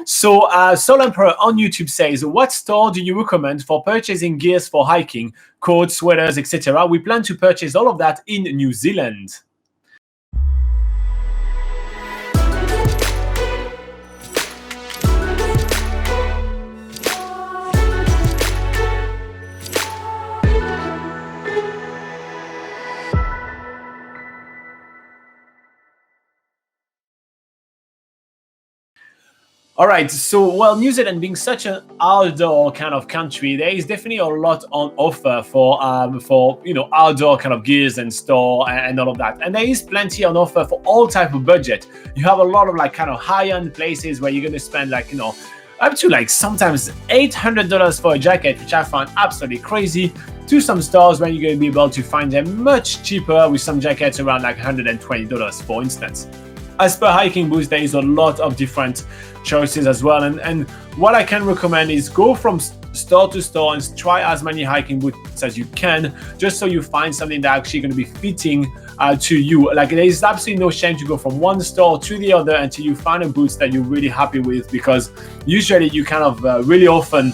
So, Soul Emperor on YouTube says, what store do you recommend for purchasing gears for hiking, coats, sweaters, etc.? We plan to purchase all of that in New Zealand. All right, so New Zealand being such an outdoor kind of country, there is definitely a lot on offer for outdoor kind of gears and store and all of that. And there is plenty on offer for all type of budget. You have a lot of like kind of high-end places where you're going to spend up to like sometimes $800 for a jacket, which I found absolutely crazy, to some stores where you're going to be able to find them much cheaper with some jackets around like $120, for instance. As per hiking boots, there is a lot of different choices as well. And what I can recommend is go from store to store and try as many hiking boots as you can, just so you find something that's actually going to be fitting to you. Like, there is absolutely no shame to go from one store to the other until you find a boots that you're really happy with, because usually you kind of really often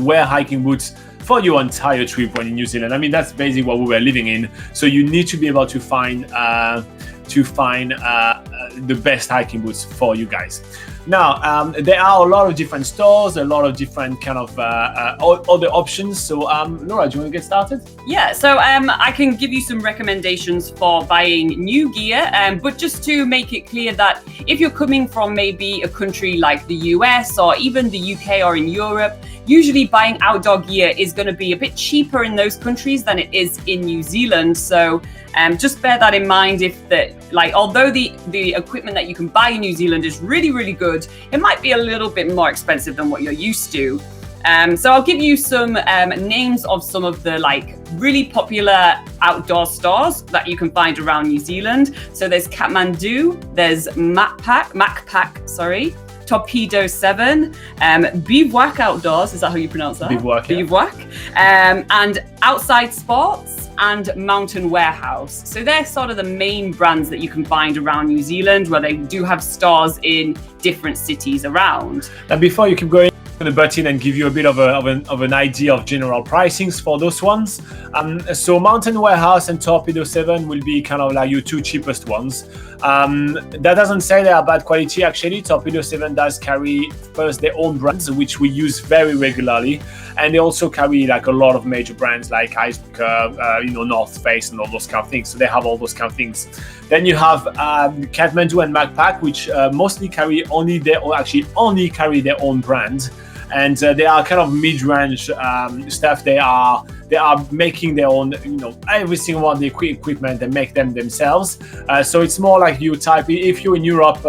wear hiking boots for your entire trip when in New Zealand. I mean, that's basically what we were living in. So you need to be able to find the best hiking boots for you guys. Now, there are a lot of different stores, a lot of different kind of other options. So, Laura, do you want to get started? Yeah, so I can give you some recommendations for buying new gear, but just to make it clear that if you're coming from maybe a country like the US or even the UK or in Europe, usually buying outdoor gear is going to be a bit cheaper in those countries than it is in New Zealand. So just bear that in mind. Although the equipment that you can buy in New Zealand is really, really good, it might be a little bit more expensive than what you're used to. So I'll give you some names of some of the really popular outdoor stores that you can find around New Zealand. So there's Kathmandu, there's MacPack, Torpedo 7, Bivouac Outdoors, is that how you pronounce that? Bivouac, yeah. Bivouac, and Outside Sports and Mountain Warehouse. So they're sort of the main brands that you can find around New Zealand, where they do have stores in different cities around. And before you keep going, I'm going to butt in and give you a bit of an idea of general pricings for those ones. So Mountain Warehouse and Torpedo 7 will be kind of like your two cheapest ones. That doesn't say they are bad quality. Actually, Torpedo 7 does carry first their own brands, which we use very regularly, and they also carry like a lot of major brands like Icebreaker, North Face, and all those kind of things. So they have all those kind of things. Then you have Kathmandu and MacPack, which mostly carry only their own brand. And they are kind of mid-range stuff. They are making their own, every single one of the equipment. They make them themselves. So it's more like you type. If you're in Europe,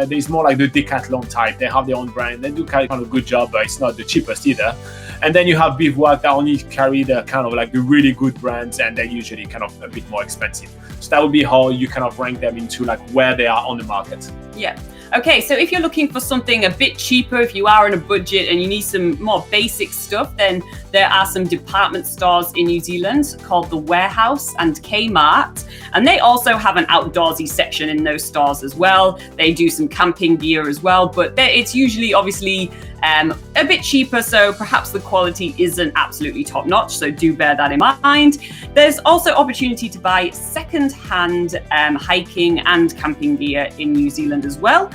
there's more like the Decathlon type. They have their own brand. They do kind of a good job, but it's not the cheapest either. And then you have Bivouac that only carry the kind of like the really good brands, and they're usually kind of a bit more expensive. So that would be how you kind of rank them into like where they are on the market. Yeah. Okay, so if you're looking for something a bit cheaper, if you are on a budget and you need some more basic stuff, then there are some department stores in New Zealand called The Warehouse and Kmart. And they also have an outdoorsy section in those stores as well. They do some camping gear as well, but it's usually obviously a bit cheaper, so perhaps the quality isn't absolutely top notch, so do bear that in mind. There's also opportunity to buy second-hand hiking and camping gear in New Zealand as well.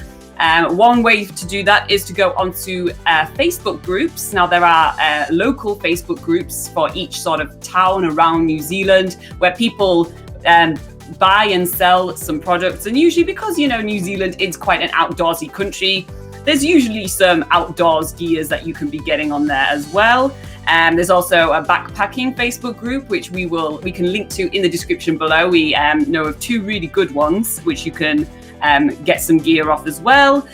One way to do that is to go onto Facebook groups. Now, there are local Facebook groups for each sort of town around New Zealand where people buy and sell some products. And usually, because, New Zealand is quite an outdoorsy country, there's usually some outdoors gears that you can be getting on there as well. There's also a backpacking Facebook group, which we can link to in the description below. We know of two really good ones, which you can get some gear off as well.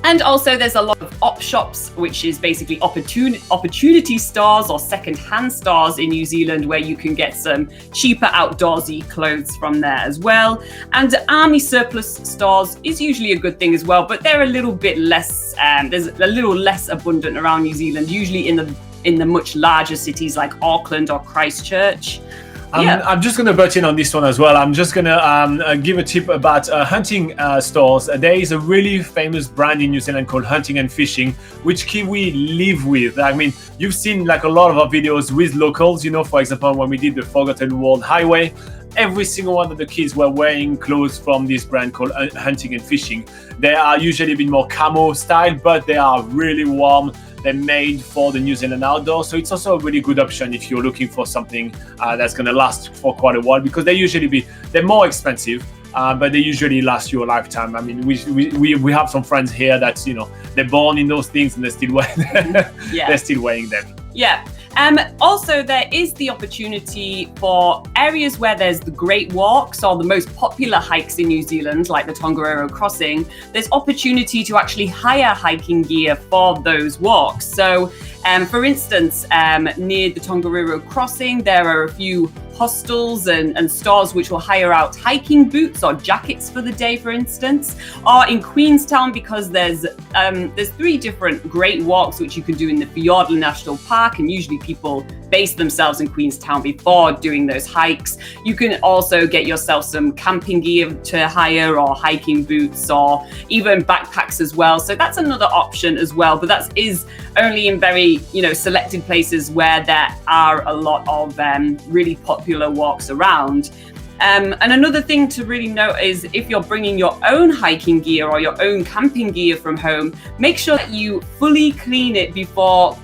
And also there's a lot of op shops, which is basically opportunity stores or second-hand stores in New Zealand, where you can get some cheaper outdoorsy clothes from there as well. And army surplus stores is usually a good thing as well, but they're a little bit less, there's a little less abundant around New Zealand, usually in the much larger cities like Auckland or Christchurch. I'm just going to butt in on this one as well. I'm just going to give a tip about hunting stores. There is a really famous brand in New Zealand called Hunting and Fishing, which Kiwi live with. I mean, you've seen like a lot of our videos with locals, for example, when we did the Forgotten World Highway, every single one of the kids were wearing clothes from this brand called Hunting and Fishing. They are usually a bit more camo style, but they are really warm. They're made for the New Zealand outdoors, so it's also a really good option if you're looking for something that's going to last for quite a while, because they're more expensive, but they usually last you a lifetime. I mean, we have some friends here that they're born in those things and they're still wearing they're still wearing them. Yeah. Also, there is the opportunity for areas where there's the Great Walks or the most popular hikes in New Zealand, like the Tongariro Crossing. There's opportunity to actually hire hiking gear for those walks. So, for instance, near the Tongariro Crossing, there are a few hostels and stores which will hire out hiking boots or jackets for the day, for instance. Or in Queenstown, because there's 3 different great walks which you can do in the Fiordland National Park, and usually people base themselves in Queenstown before doing those hikes. You can also get yourself some camping gear to hire, or hiking boots, or even backpacks as well. So that's another option as well, but that is only in very selected places where there are a lot of really popular walks around. And another thing to really note is, if you're bringing your own hiking gear or your own camping gear from home, make sure that you fully clean it before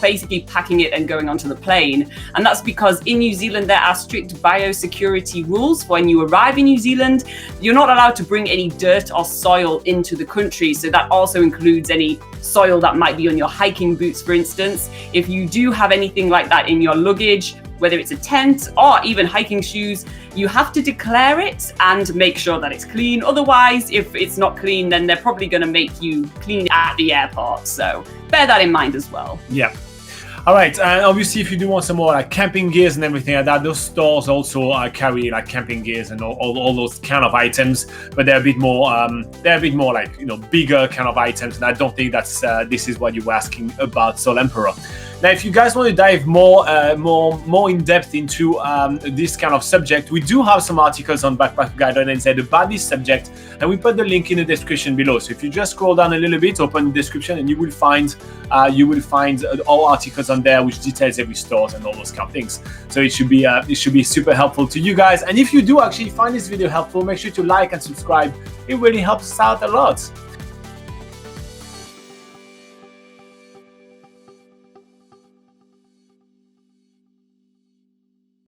basically packing it and going onto the plane. And that's because in New Zealand there are strict biosecurity rules. When you arrive in New Zealand, you're not allowed to bring any dirt or soil into the country. So that also includes any soil that might be on your hiking boots, for instance. If you do have anything like that in your luggage, whether it's a tent or even hiking shoes, you have to declare it and make sure that it's clean. Otherwise, if it's not clean, then they're probably going to make you clean it at the airport. So bear that in mind as well. Yeah. All right, and obviously, if you do want some more like camping gears and everything like that, those stores also carry like camping gears and all those kind of items, but they're a bit more like bigger kind of items. And I don't think that's this is what you were asking about Soul Emperor. Now, if you guys want to dive more in depth into this kind of subject, we do have some articles on BackpackerGuide.NZ about this subject, and we put the link in the description below. So if you just scroll down a little bit, open the description, and you will find all articles on there which details every store and all those kind of things. So it should be super helpful to you guys. And if you do actually find this video helpful, make sure to like and subscribe. It really helps us out a lot.